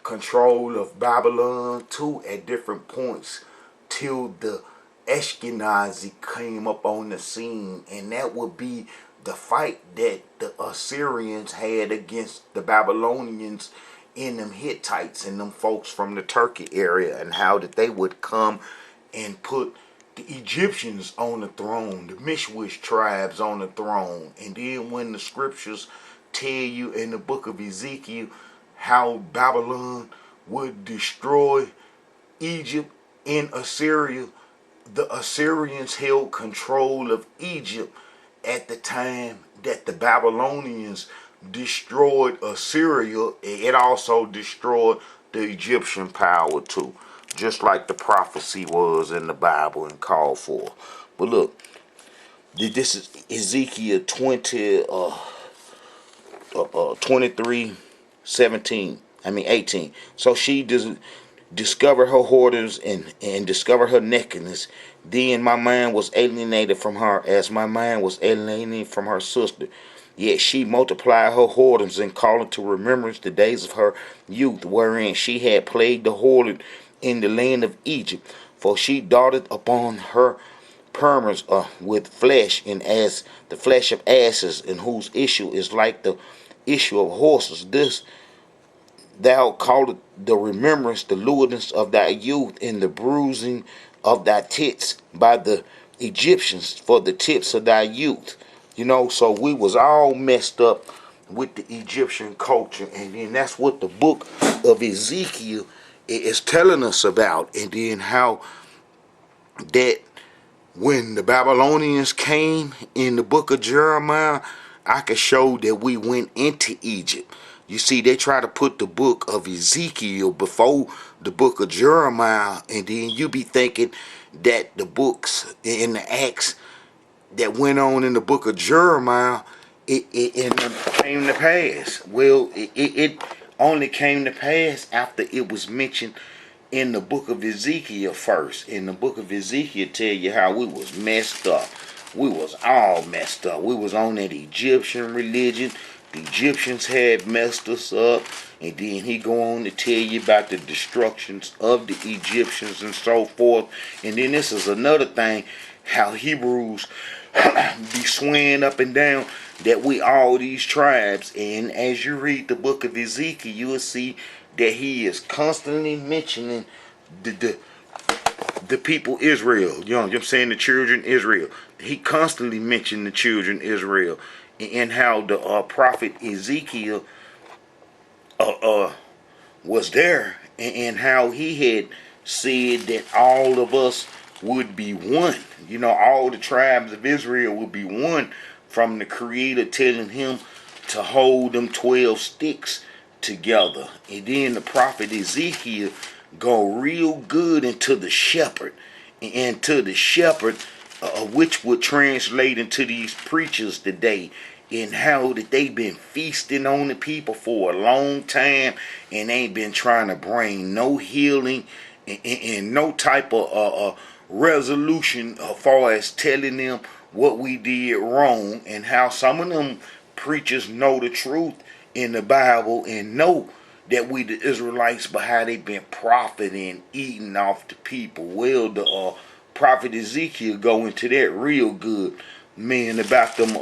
control of Babylon too at different points till the Ashkenazi came up on the scene, and that would be the fight that the Assyrians had against the Babylonians in them Hittites and them folks from the Turkey area, and how that they would come and put the Egyptians on the throne, the Mishwish tribes on the throne. And then when the scriptures tell you in the book of Ezekiel how Babylon would destroy Egypt and Assyria, the Assyrians held control of Egypt at the time that the Babylonians destroyed Assyria. It also destroyed the Egyptian power too, just like the prophecy was in the Bible and called for. But look, this is Ezekiel 23, 18. So she discovered her whoredoms and discovered her nakedness. Then my mind was alienated from her, as my mind was alienated from her sister. Yet she multiplied her whoredoms, and called to remembrance the days of her youth, wherein she had plagued the harlot in the land of Egypt. For she darted upon her permers with flesh, and as the flesh of asses, and whose issue is like the issue of horses. This thou callest the remembrance, the lewdness of thy youth, and the bruising of thy tits by the Egyptians for the tips of thy youth. So we was all messed up with the Egyptian culture, and then that's what the book of Ezekiel is telling us about. And then how that when the Babylonians came in the book of Jeremiah, I could show that we went into Egypt. You see, they try to put the book of Ezekiel before the book of Jeremiah, and then you be thinking that the books in the Acts that went on in the book of Jeremiah, it came to pass. Well, it only came to pass after it was mentioned in the book of Ezekiel first. In the book of Ezekiel tell you how we was messed up. We was all messed up. We was on that Egyptian religion. The Egyptians had messed us up. And then he go on to tell you about the destructions of the Egyptians and so forth. And then this is another thing, how Hebrews be swaying up and down that we all these tribes. And as you read the book of Ezekiel, you will see that he is constantly mentioning the people Israel. You know what I'm saying? The children Israel. He constantly mentioned the children Israel, and how the prophet Ezekiel was there, and how he had said that all of us would be one. All the tribes of Israel would be one, from the Creator telling him to hold them 12 sticks together. And then the prophet Ezekiel go real good into the shepherd, and to the shepherd, which would translate into these preachers today, and how that they've been feasting on the people for a long time, and ain't been trying to bring no healing and no type of resolution as far as telling them what we did wrong, and how some of them preachers know the truth in the Bible and know that we the Israelites, but how they been profiting, eating off the people. Well, the prophet Ezekiel go into that real good, man, about them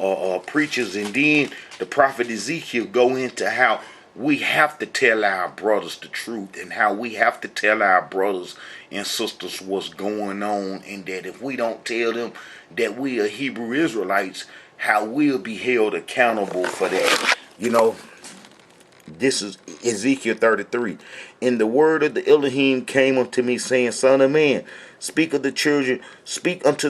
preachers. And then the prophet Ezekiel go into how we have to tell our brothers the truth, and how we have to tell our brothers and sisters what's going on, and that if we don't tell them that we are Hebrew Israelites, how we'll be held accountable for that. This is Ezekiel 33. And the word of the Elohim came unto me, saying, Son of man, speak unto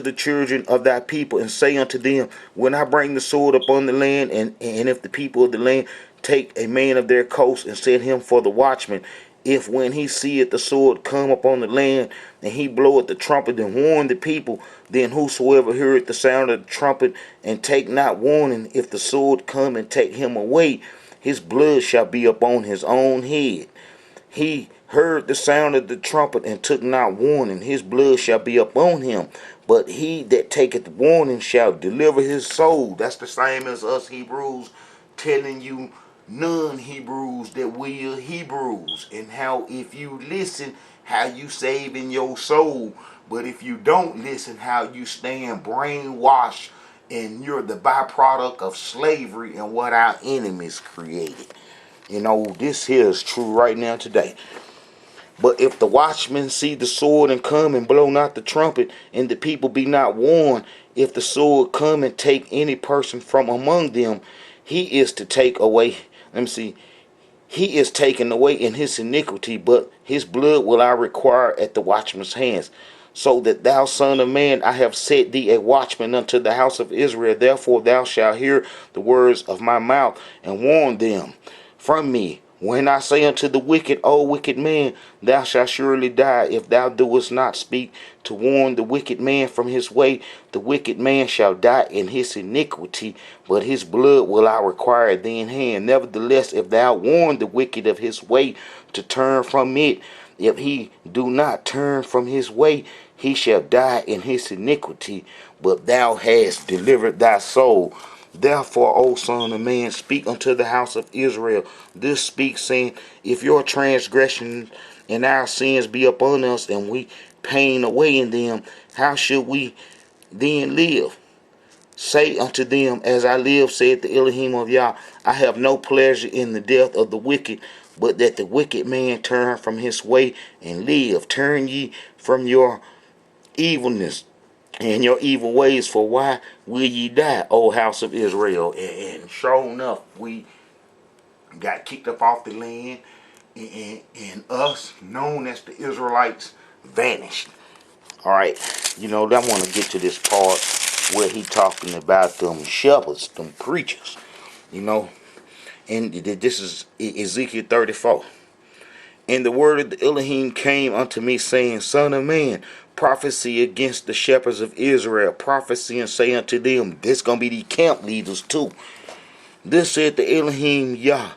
the children of thy people, and say unto them, when I bring the sword upon the land, and if the people of the land take a man of their coast and set him for the watchman, if when he seeth the sword come upon the land, and he bloweth the trumpet and warn the people, then whosoever heareth the sound of the trumpet and take not warning, if the sword come and take him away, his blood shall be upon his own head. He heard the sound of the trumpet and took not warning, his blood shall be upon him. But he that taketh warning shall deliver his soul. That's the same as us Hebrews telling you non-Hebrews that we are Hebrews, and how if you listen, how you saving your soul. But if you don't listen, how you stand brainwashed, and you're the byproduct of slavery and what our enemies created. This here is true right now today. But if the watchman see the sword and come and blow not the trumpet, and the people be not warned, if the sword come and take any person from among them, he is to take away. Let me see. He is taken away in his iniquity, but his blood will I require at the watchman's hands. So that thou, son of man, I have set thee a watchman unto the house of Israel. Therefore thou shalt hear the words of my mouth, and warn them from me. When I say unto the wicked, O wicked man, thou shalt surely die, if thou doest not speak to warn the wicked man from his way, the wicked man shall die in his iniquity, but his blood will I require at thine hand. Nevertheless, if thou warn the wicked of his way to turn from it, if he do not turn from his way, he shall die in his iniquity, but thou hast delivered thy soul. Therefore, O son of man, speak unto the house of Israel. This speak, saying, if your transgression and our sins be upon us, and we pain away in them, how should we then live? Say unto them, as I live, saith the Elohim of Yah, I have no pleasure in the death of the wicked, but that the wicked man turn from his way and live. Turn ye from your evilness and your evil ways, for why will ye die, O house of Israel? And sure enough, we got kicked up off the land, and us, known as the Israelites, vanished. All right, I want to get to this part where he talking about them shepherds, them preachers, and this is Ezekiel 34. And the word of the Elohim came unto me, saying, Son of man, prophecy against the shepherds of Israel. Prophecy and say unto them, this going to be the camp leaders too. This said the Elohim Yah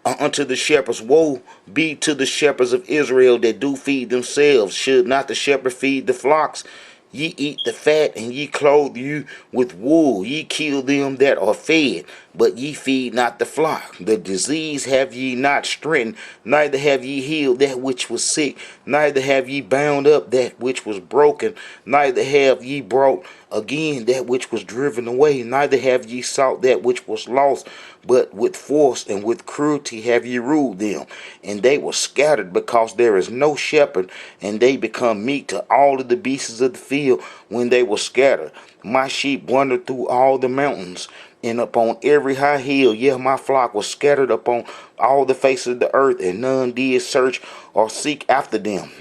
unto the shepherds, woe be to the shepherds of Israel that do feed themselves. Should not the shepherd feed the flocks? Ye eat the fat, and ye clothe you with wool. Ye kill them that are fed, but ye feed not the flock. The disease have ye not strengthened, neither have ye healed that which was sick, neither have ye bound up that which was broken, neither have ye brought again that which was driven away, neither have ye sought that which was lost, but with force and with cruelty have ye ruled them. And they were scattered, because there is no shepherd, and they become meat to all of the beasts of the field when they were scattered. My sheep wandered through all the mountains, and upon every high hill. Yea, my flock was scattered upon all the face of the earth, and none did search or seek after them.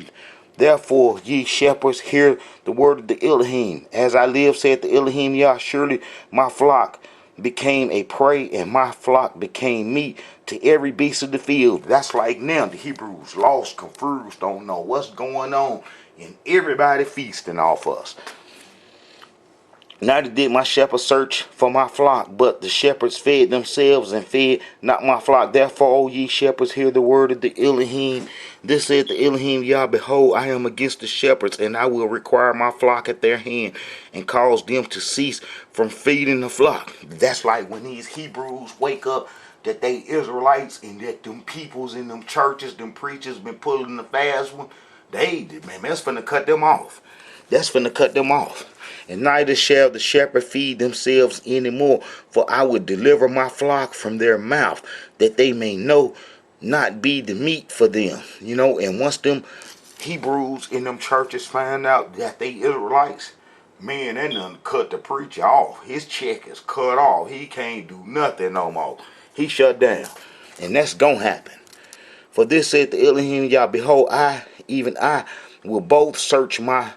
Therefore, ye shepherds, hear the word of the Elohim. As I live, saith the Elohim Yah, surely my flock became a prey, and my flock became meat to every beast of the field. That's like now the Hebrews lost, confused, don't know what's going on, and everybody feasting off us. Neither did my shepherds search for my flock, but the shepherds fed themselves and fed not my flock. Therefore, O ye shepherds, hear the word of the Elohim. This said the Elohim Yah, behold, I am against the shepherds, and I will require my flock at their hand, and cause them to cease from feeding the flock. That's like when these Hebrews wake up that they Israelites, and that them peoples in them churches, them preachers been pulling the fast one. That's finna cut them off. That's finna cut them off. And neither shall the shepherd feed themselves any more, for I will deliver my flock from their mouth, that they may know not be the meat for them. And once them Hebrews in them churches find out that they Israelites, man, they done cut the preacher off. His check is cut off. He can't do nothing no more. He shut down. And that's gonna happen. For this said the Elohim Yah, behold, I, even I, will both search my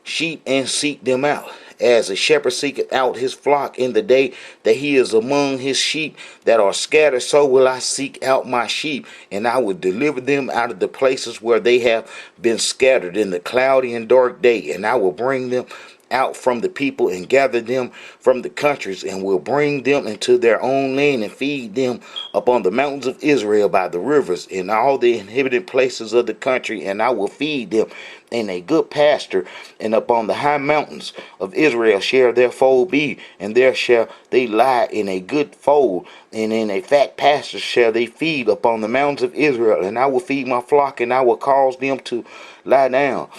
sheep and seek them out. As a shepherd seeketh out his flock in the day that he is among his sheep that are scattered, so will I seek out my sheep, and I will deliver them out of the places where they have been scattered in the cloudy and dark day, and I will bring them out from the people and gather them from the countries, and will bring them into their own land and feed them upon the mountains of Israel by the rivers in all the inhabited places of the country, and I will feed them in a good pasture, and upon the high mountains of Israel shall their fold be, and there shall they lie in a good fold, and in a fat pasture shall they feed upon the mountains of Israel, and I will feed my flock, and I will cause them to lie down,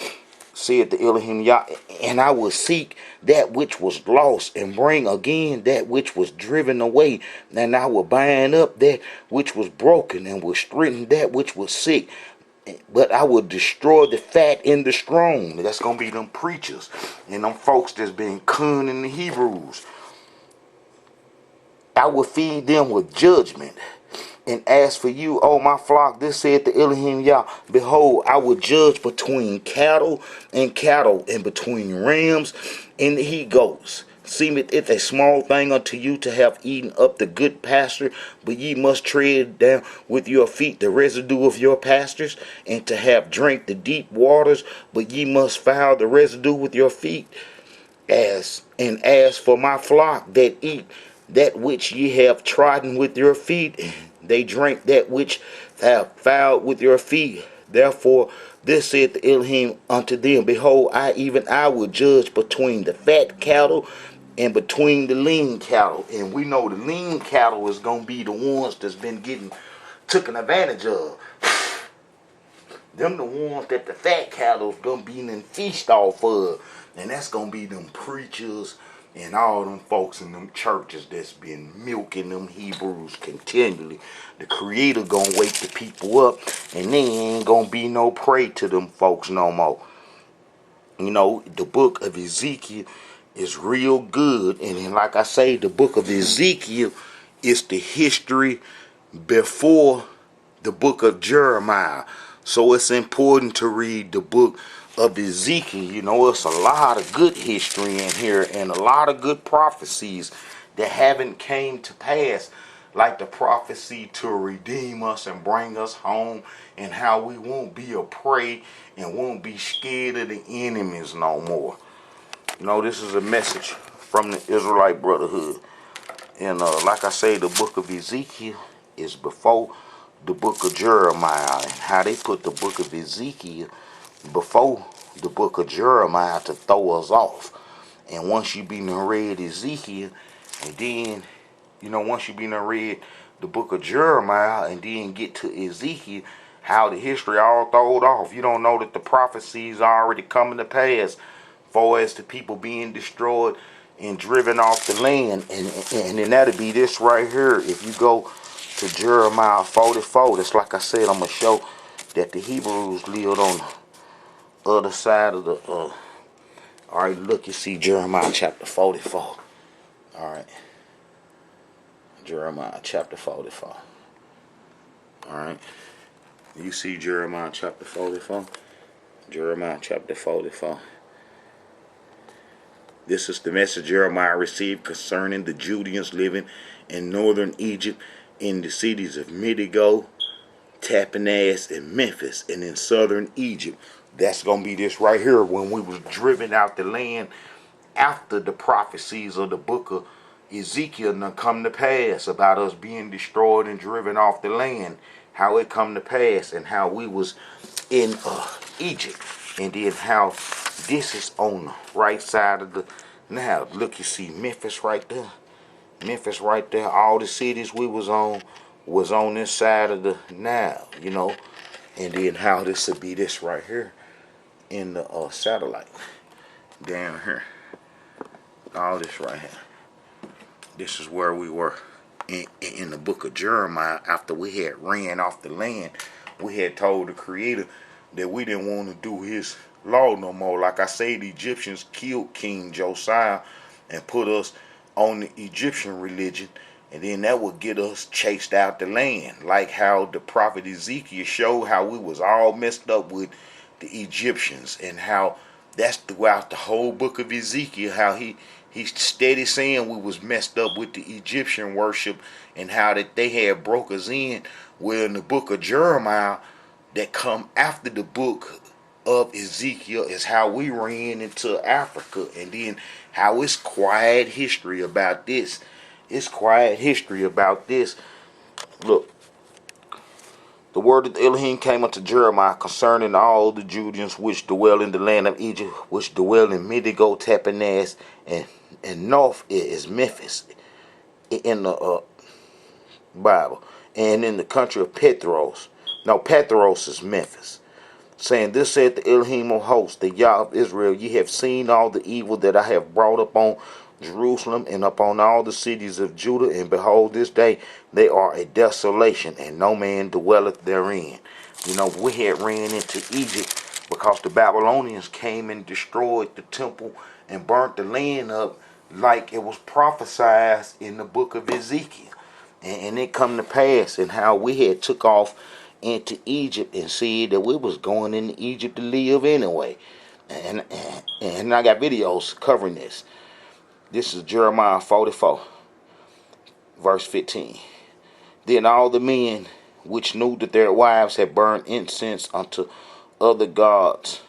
said the Elohim Yah, and I will seek that which was lost, and bring again that which was driven away, and I will bind up that which was broken, and will strengthen that which was sick, but I will destroy the fat and the strong. That's going to be them preachers and them folks that's been cunning in the Hebrews. I will feed them with judgment. And as for you, O my flock, this said the Elohim Yah, behold, I will judge between cattle, and between rams and the he goats. Seemeth it a small thing unto you to have eaten up the good pasture, but ye must tread down with your feet the residue of your pastures, and to have drank the deep waters, but ye must foul the residue with your feet. As for my flock that eat that which ye have trodden with your feet, they drink that which have fouled with your feet. Therefore, this saith the Elohim unto them, behold, I will judge between the fat cattle and between the lean cattle. And we know the lean cattle is going to be the ones that's been getting taken advantage of. Them the ones that the fat cattle's gonna be in feast off of. And that's gonna be them preachers and all them folks in them churches that's been milking them Hebrews continually. The Creator gonna wake the people up, and they ain't gonna be no prey to them folks no more. You know, the book of Ezekiel is real good. And then, like I say, the book of Ezekiel is the history before the book of Jeremiah. So it's important to read the book of Ezekiel. You know, it's a lot of good history in here and a lot of good prophecies that haven't came to pass, like the prophecy to redeem us and bring us home, and how we won't be a prey and won't be scared of the enemies no more. You know, this is a message from the Israelite Brotherhood. And like I say, the book of Ezekiel is before the book of Jeremiah, and how they put the book of Ezekiel before the book of Jeremiah to throw us off. And once you be read Ezekiel, and then, you know, once you be read the book of Jeremiah, and then get to Ezekiel, how the history all throwed off. You don't know that the prophecies are already coming to pass, far as the people being destroyed and driven off the land. And then that'll be this right here. If you go to Jeremiah 44, that's like I said, I'm going to show that the Hebrews lived on the other side of the, alright, look, you see Jeremiah chapter 44. Alright, Jeremiah chapter 44. Alright, you see Jeremiah chapter 44? Jeremiah chapter 44. This is the message Jeremiah received concerning the Judeans living in northern Egypt, in the cities of Midigo, Tapanas, and Memphis, and in southern Egypt. That's going to be this right here, when we was driven out the land after the prophecies of the book of Ezekiel done come to pass about us being destroyed and driven off the land. How it come to pass, and how we was in Egypt, and then how this is on the right side of the, now look, you see Memphis right there, Memphis right there. All the cities we was on this side of the Nile, you know. And then how this would be this right here in the satellite down here. All this right here, this is where we were in the book of Jeremiah. After we had ran off the land, we had told the Creator that we didn't want to do his law no more. Like I say, the Egyptians killed King Josiah and put us on the Egyptian religion, and then that would get us chased out the land. Like how the prophet Ezekiel showed how we was all messed up with the Egyptians, and how that's throughout the whole book of Ezekiel, how he's steady saying we was messed up with the Egyptian worship, and how that they had broke us in. Well, in the book of Jeremiah that come after the book of Ezekiel is how we ran into Africa, and then how it's quiet history about this. It's quiet history about this. Look, the word of the Elohim came unto Jeremiah concerning all the Judeans which dwell in the land of Egypt, which dwell in Midigo, Tapanes, and north is Memphis in the Bible, and in the country of Petros. No, Petros is Memphis. Saying, this said the Elohim of hosts, the Yah of Israel, ye have seen all the evil that I have brought upon Jerusalem and upon all the cities of Judah, and behold, this day they are a desolation, and no man dwelleth therein. You know, we had ran into Egypt because the Babylonians came and destroyed the temple and burnt the land up like it was prophesied in the book of Ezekiel. And it come to pass, and how we had took off into Egypt and said that we was going into Egypt to live anyway. And I got videos covering this. This is Jeremiah 44, verse 15. Then all the men which knew that their wives had burned incense unto other gods,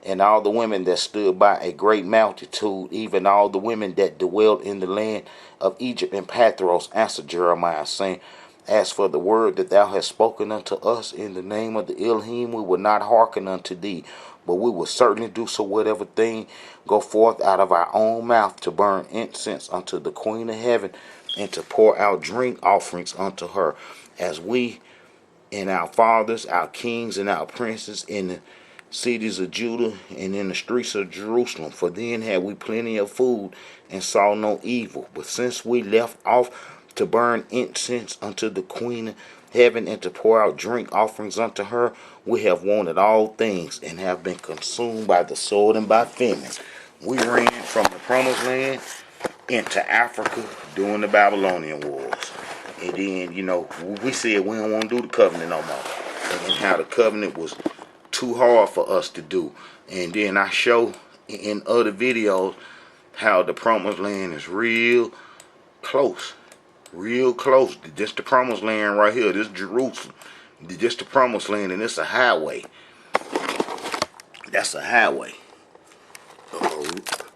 and all the women that stood by a great multitude, even all the women that dwelt in the land of Egypt and Pathros, answered Jeremiah, saying, as for the word that thou hast spoken unto us in the name of the Elohim, we will not hearken unto thee, but we will certainly do so whatever thing go forth out of our own mouth, to burn incense unto the Queen of Heaven, and to pour out drink offerings unto her, as we and our fathers, our kings, and our princes in the cities of Judah and in the streets of Jerusalem. For then had we plenty of food and saw no evil. But since we left off to burn incense unto the Queen of Heaven and to pour out drink offerings unto her, we have wanted all things and have been consumed by the sword and by famine. We ran from the promised land into Africa during the Babylonian wars. And then, you know, we said we don't want to do the covenant no more. And how the covenant was too hard for us to do. And then I show in other videos how the promised land is real close. Real close. This the promised land right here. This Jerusalem. This the promised land, and it's a highway. That's a highway.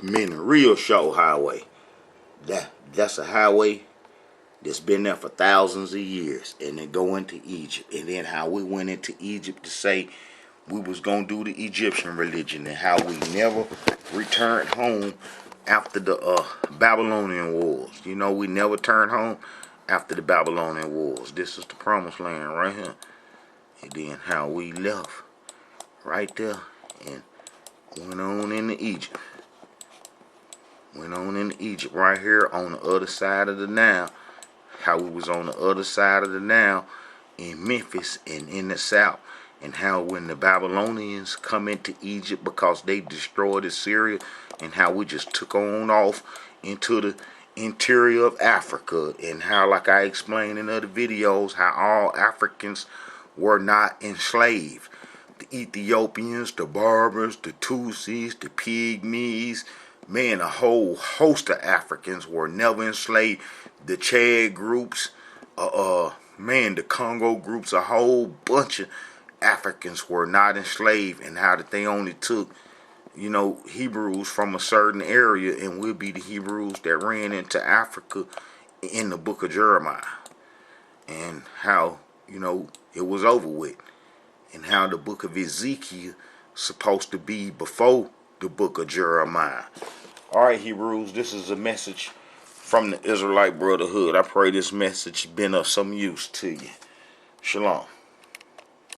Meaning a real short highway. That's a highway that's been there for thousands of years. And then go into Egypt. And then how we went into Egypt to say we was going to do the Egyptian religion, and how we never returned home after the Babylonian wars. You know, we never turned home after the Babylonian wars. This is the promised land right here. And then how we left right there and went on into Egypt. Went on into Egypt right here on the other side of the Nile. How we was on the other side of the Nile in Memphis and in the south. And how when the Babylonians come into Egypt because they destroyed Assyria, and how we just took on off into the interior of Africa, and how, like I explained in other videos, how all Africans were not enslaved. The Ethiopians, the Barbers, the Tutsis, the Pygmies, man, a whole host of Africans were never enslaved. The Chad groups, man, the Congo groups, a whole bunch of Africans were not enslaved, and how that they only took, you know, Hebrews from a certain area, and we'll be the Hebrews that ran into Africa in the book of Jeremiah. And how, you know, it was over with. And how the book of Ezekiel supposed to be before the book of Jeremiah. Alright, Hebrews, this is a message from the Israelite Brotherhood. I pray this message been of some use to you. Shalom.